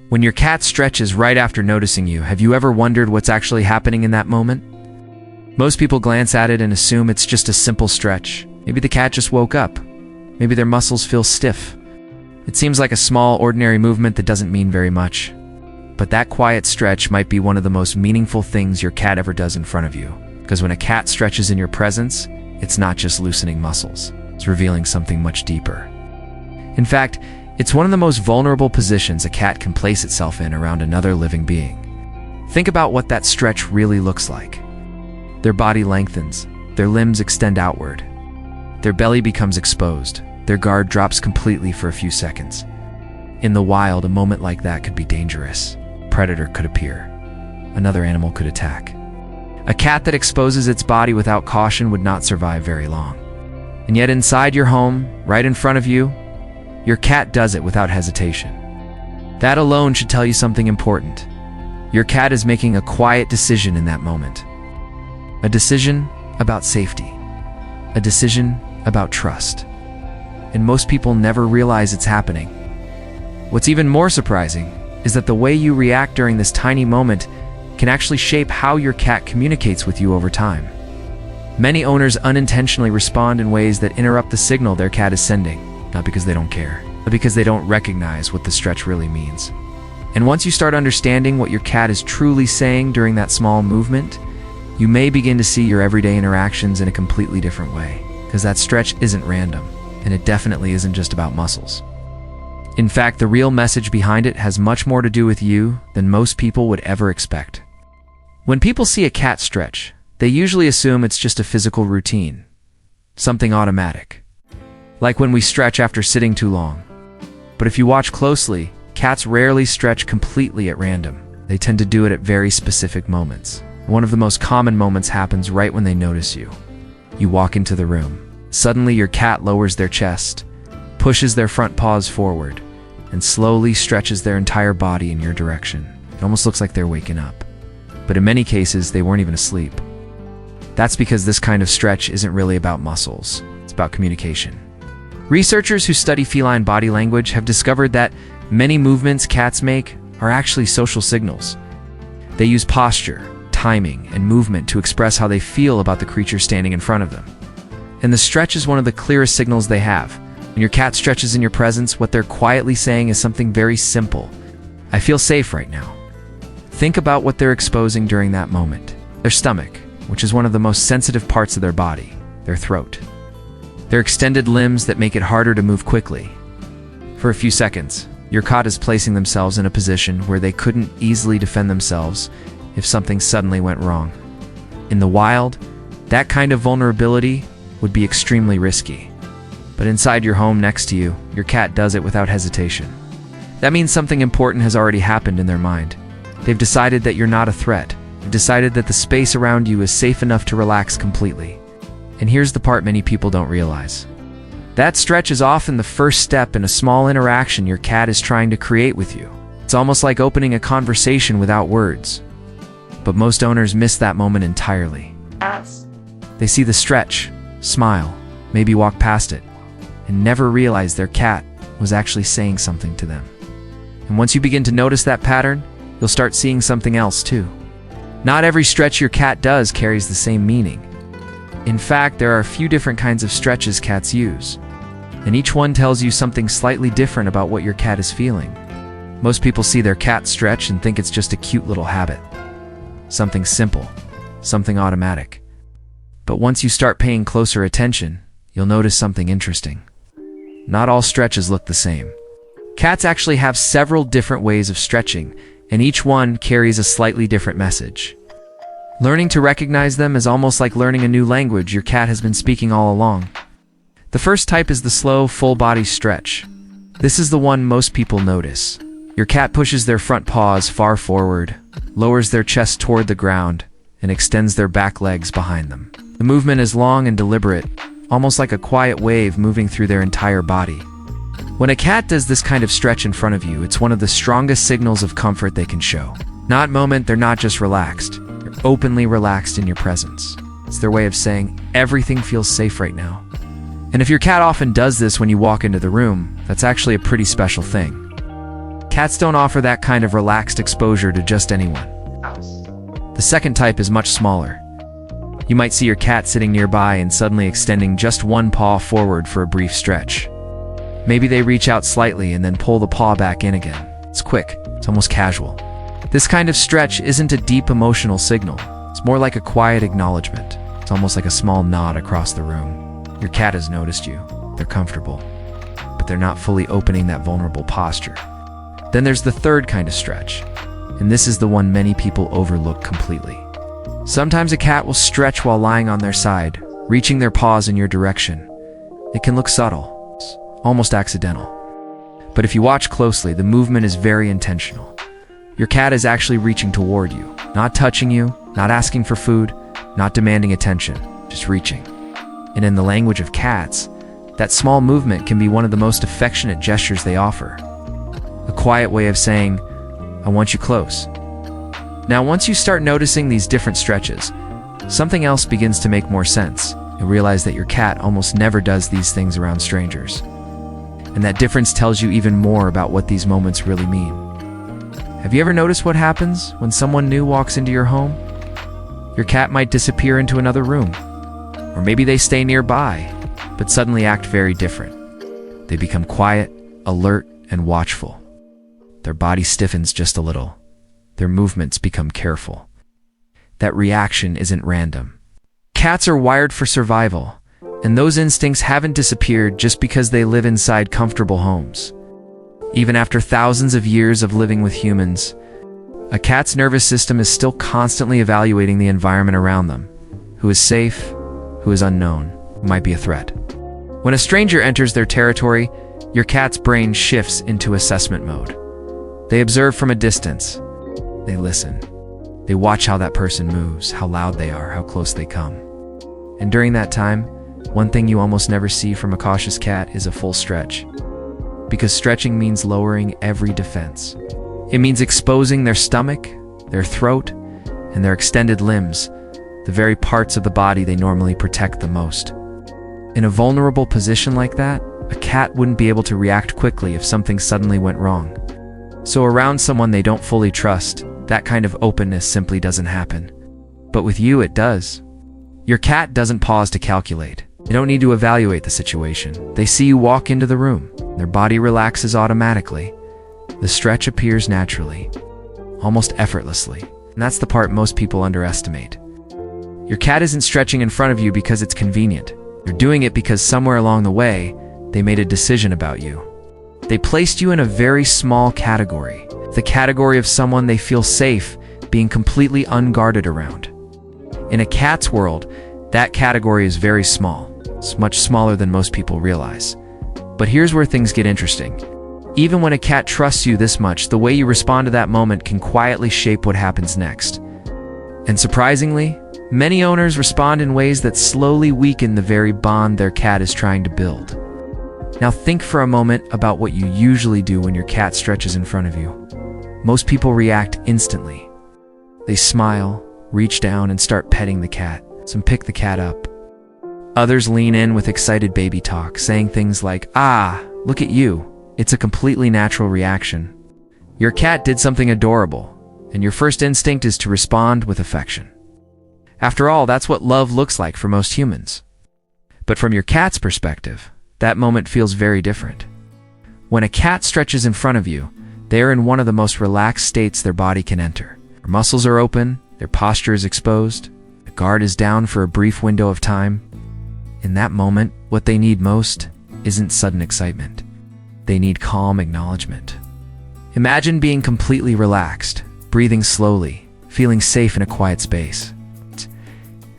When your cat stretches right after noticing you, have you ever wondered what's actually happening in that moment? Most people glance at it and assume it's just a simple stretch. Maybe the cat just woke up. Maybe their muscles feel stiff. It seems like a small, ordinary movement that doesn't mean very much. But that quiet stretch might be one of the most meaningful things your cat ever does in front of you. Because when a cat stretches in your presence, it's not just loosening muscles. It's revealing something much deeper. In fact, it's one of the most vulnerable positions a cat can place itself in around another living being. Think about what that stretch really looks like. Their body lengthens, their limbs extend outward, their belly becomes exposed, their guard drops completely for a few seconds. In the wild, a moment like that could be dangerous. A predator could appear. Another animal could attack. A cat that exposes its body without caution would not survive very long. And yet inside your home, right in front of you, your cat does it without hesitation. That alone should tell you something important. Your cat is making a quiet decision in that moment. A decision about safety. A decision about trust. And most people never realize it's happening. What's even more surprising is that the way you react during this tiny moment can actually shape how your cat communicates with you over time. Many owners unintentionally respond in ways that interrupt the signal their cat is sending. Not because they don't care, but because they don't recognize what the stretch really means. And once you start understanding what your cat is truly saying during that small movement, you may begin to see your everyday interactions in a completely different way. Because that stretch isn't random, and it definitely isn't just about muscles. In fact, the real message behind it has much more to do with you than most people would ever expect. When people see a cat stretch, they usually assume it's just a physical routine, something automatic. Like when we stretch after sitting too long. But if you watch closely, cats rarely stretch completely at random. They tend to do it at very specific moments. One of the most common moments happens right when they notice you. You walk into the room. Suddenly your cat lowers their chest, pushes their front paws forward, and slowly stretches their entire body in your direction. It almost looks like they're waking up. But in many cases, they weren't even asleep. That's because this kind of stretch isn't really about muscles. It's about communication. Researchers who study feline body language have discovered that many movements cats make are actually social signals. They use posture, timing, and movement to express how they feel about the creature standing in front of them. And the stretch is one of the clearest signals they have. When your cat stretches in your presence, what they're quietly saying is something very simple. I feel safe right now. Think about what they're exposing during that moment. Their stomach, which is one of the most sensitive parts of their body, their throat. Their extended limbs that make it harder to move quickly. For a few seconds, your cat is placing themselves in a position where they couldn't easily defend themselves if something suddenly went wrong. In the wild, that kind of vulnerability would be extremely risky. But inside your home next to you, your cat does it without hesitation. That means something important has already happened in their mind. They've decided that you're not a threat. They've decided that the space around you is safe enough to relax completely. And here's the part many people don't realize. That stretch is often the first step in a small interaction your cat is trying to create with you. It's almost like opening a conversation without words. But most owners miss that moment entirely. They see the stretch, smile, maybe walk past it, and never realize their cat was actually saying something to them. And once you begin to notice that pattern, you'll start seeing something else too. Not every stretch your cat does carries the same meaning. In fact, there are a few different kinds of stretches cats use, and each one tells you something slightly different about what your cat is feeling. Most people see their cat stretch and think it's just a cute little habit. Something simple, something automatic. But once you start paying closer attention, you'll notice something interesting. Not all stretches look the same. Cats actually have several different ways of stretching, and each one carries a slightly different message. Learning to recognize them is almost like learning a new language your cat has been speaking all along. The first type is the slow, full-body stretch. This is the one most people notice. Your cat pushes their front paws far forward, lowers their chest toward the ground, and extends their back legs behind them. The movement is long and deliberate, almost like a quiet wave moving through their entire body. When a cat does this kind of stretch in front of you, it's one of the strongest signals of comfort they can show. Not moment, they're not just relaxed. They're openly relaxed in your presence. It's their way of saying, everything feels safe right now. And if your cat often does this when you walk into the room, that's actually a pretty special thing. Cats don't offer that kind of relaxed exposure to just anyone. The second type is much smaller. You might see your cat sitting nearby and suddenly extending just one paw forward for a brief stretch. Maybe they reach out slightly and then pull the paw back in again. It's quick, it's almost casual. This kind of stretch isn't a deep emotional signal. It's more like a quiet acknowledgement. It's almost like a small nod across the room. Your cat has noticed you. They're comfortable, but they're not fully opening that vulnerable posture. Then there's the third kind of stretch, and this is the one many people overlook completely. Sometimes a cat will stretch while lying on their side, reaching their paws in your direction. It can look subtle, almost accidental. But if you watch closely, the movement is very intentional. Your cat is actually reaching toward you, not touching you, not asking for food, not demanding attention, just reaching. And in the language of cats, that small movement can be one of the most affectionate gestures they offer. A quiet way of saying, "I want you close." Now, once you start noticing these different stretches, something else begins to make more sense. You'll realize that your cat almost never does these things around strangers. And that difference tells you even more about what these moments really mean. Have you ever noticed what happens when someone new walks into your home? Your cat might disappear into another room. Or maybe they stay nearby, but suddenly act very different. They become quiet, alert, and watchful. Their body stiffens just a little. Their movements become careful. That reaction isn't random. Cats are wired for survival, and those instincts haven't disappeared just because they live inside comfortable homes. Even after thousands of years of living with humans, a cat's nervous system is still constantly evaluating the environment around them. Who is safe? Who is unknown? Who might be a threat? When a stranger enters their territory, your cat's brain shifts into assessment mode. They observe from a distance. They listen. They watch how that person moves, how loud they are, how close they come. And during that time, one thing you almost never see from a cautious cat is a full stretch. Because stretching means lowering every defense. It means exposing their stomach, their throat, and their extended limbs, the very parts of the body they normally protect the most. In a vulnerable position like that, a cat wouldn't be able to react quickly if something suddenly went wrong. So around someone they don't fully trust, that kind of openness simply doesn't happen. But with you, it does. Your cat doesn't pause to calculate. They don't need to evaluate the situation. They see you walk into the room. Their body relaxes automatically. The stretch appears naturally, almost effortlessly. And that's the part most people underestimate. Your cat isn't stretching in front of you because it's convenient. They're doing it because somewhere along the way, they made a decision about you. They placed you in a very small category, the category of someone they feel safe being completely unguarded around. In a cat's world, that category is very small. It's much smaller than most people realize. But here's where things get interesting. Even when a cat trusts you this much, the way you respond to that moment can quietly shape what happens next. And surprisingly, many owners respond in ways that slowly weaken the very bond their cat is trying to build. Now think for a moment about what you usually do when your cat stretches in front of you. Most people react instantly. They smile, reach down, and start petting the cat. Some pick the cat up. Others lean in with excited baby talk, saying things like, "Ah, look at you." It's a completely natural reaction. Your cat did something adorable, and your first instinct is to respond with affection. After all, that's what love looks like for most humans. But from your cat's perspective, that moment feels very different. When a cat stretches in front of you, they are in one of the most relaxed states their body can enter. Their muscles are open, their posture is exposed, the guard is down for a brief window of time. In that moment, what they need most isn't sudden excitement. They need calm acknowledgement. Imagine being completely relaxed, breathing slowly, feeling safe in a quiet space.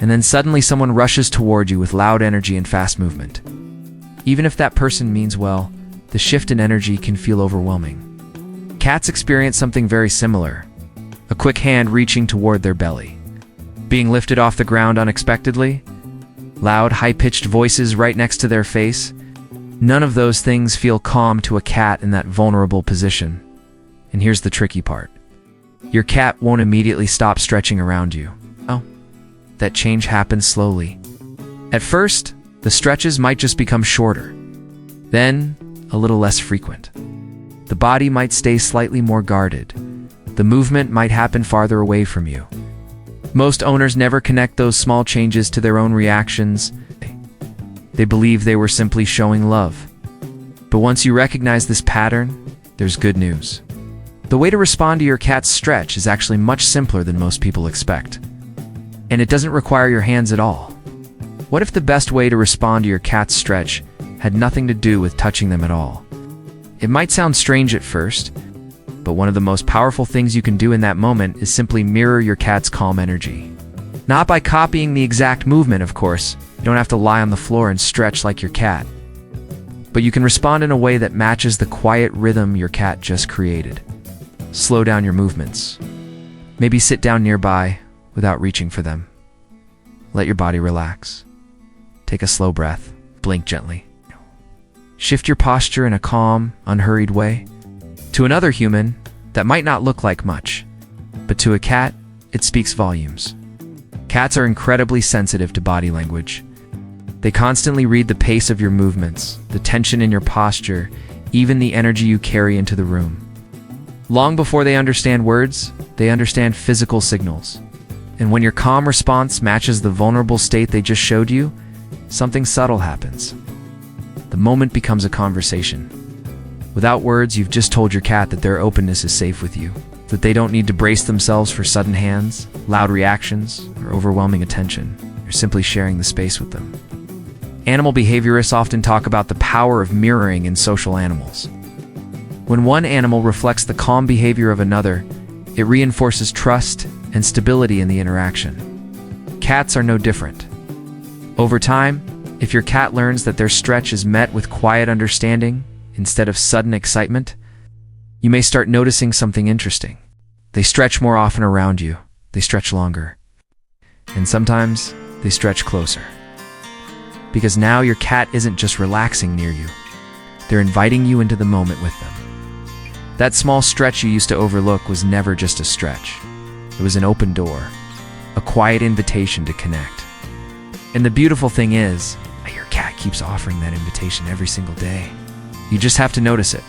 And then suddenly someone rushes toward you with loud energy and fast movement. Even if that person means well, the shift in energy can feel overwhelming. Cats experience something very similar. A quick hand reaching toward their belly. Being lifted off the ground unexpectedly. Loud, high-pitched voices right next to their face. None of those things feel calm to a cat in that vulnerable position. And here's the tricky part. Your cat won't immediately stop stretching around you. Oh, that change happens slowly. At first, the stretches might just become shorter. Then, a little less frequent. The body might stay slightly more guarded. The movement might happen farther away from you. Most owners never connect those small changes to their own reactions. They believe they were simply showing love. But once you recognize this pattern, there's good news. The way to respond to your cat's stretch is actually much simpler than most people expect. And it doesn't require your hands at all. What if the best way to respond to your cat's stretch had nothing to do with touching them at all? It might sound strange at first, but one of the most powerful things you can do in that moment is simply mirror your cat's calm energy. Not by copying the exact movement, of course. You don't have to lie on the floor and stretch like your cat. But you can respond in a way that matches the quiet rhythm your cat just created. Slow down your movements. Maybe sit down nearby without reaching for them. Let your body relax. Take a slow breath. Blink gently. Shift your posture in a calm, unhurried way. To another human, that might not look like much, but to a cat, it speaks volumes. Cats are incredibly sensitive to body language. They constantly read the pace of your movements, the tension in your posture, even the energy you carry into the room. Long before they understand words, they understand physical signals. And when your calm response matches the vulnerable state they just showed you, something subtle happens. The moment becomes a conversation. Without words, you've just told your cat that their openness is safe with you, that they don't need to brace themselves for sudden hands, loud reactions, or overwhelming attention. You're simply sharing the space with them. Animal behaviorists often talk about the power of mirroring in social animals. When one animal reflects the calm behavior of another, it reinforces trust and stability in the interaction. Cats are no different. Over time, if your cat learns that their stretch is met with quiet understanding instead of sudden excitement, you may start noticing something interesting. They stretch more often around you. They stretch longer. And sometimes, they stretch closer. Because now your cat isn't just relaxing near you. They're inviting you into the moment with them. That small stretch you used to overlook was never just a stretch. It was an open door, a quiet invitation to connect. And the beautiful thing is, your cat keeps offering that invitation every single day. You just have to notice it.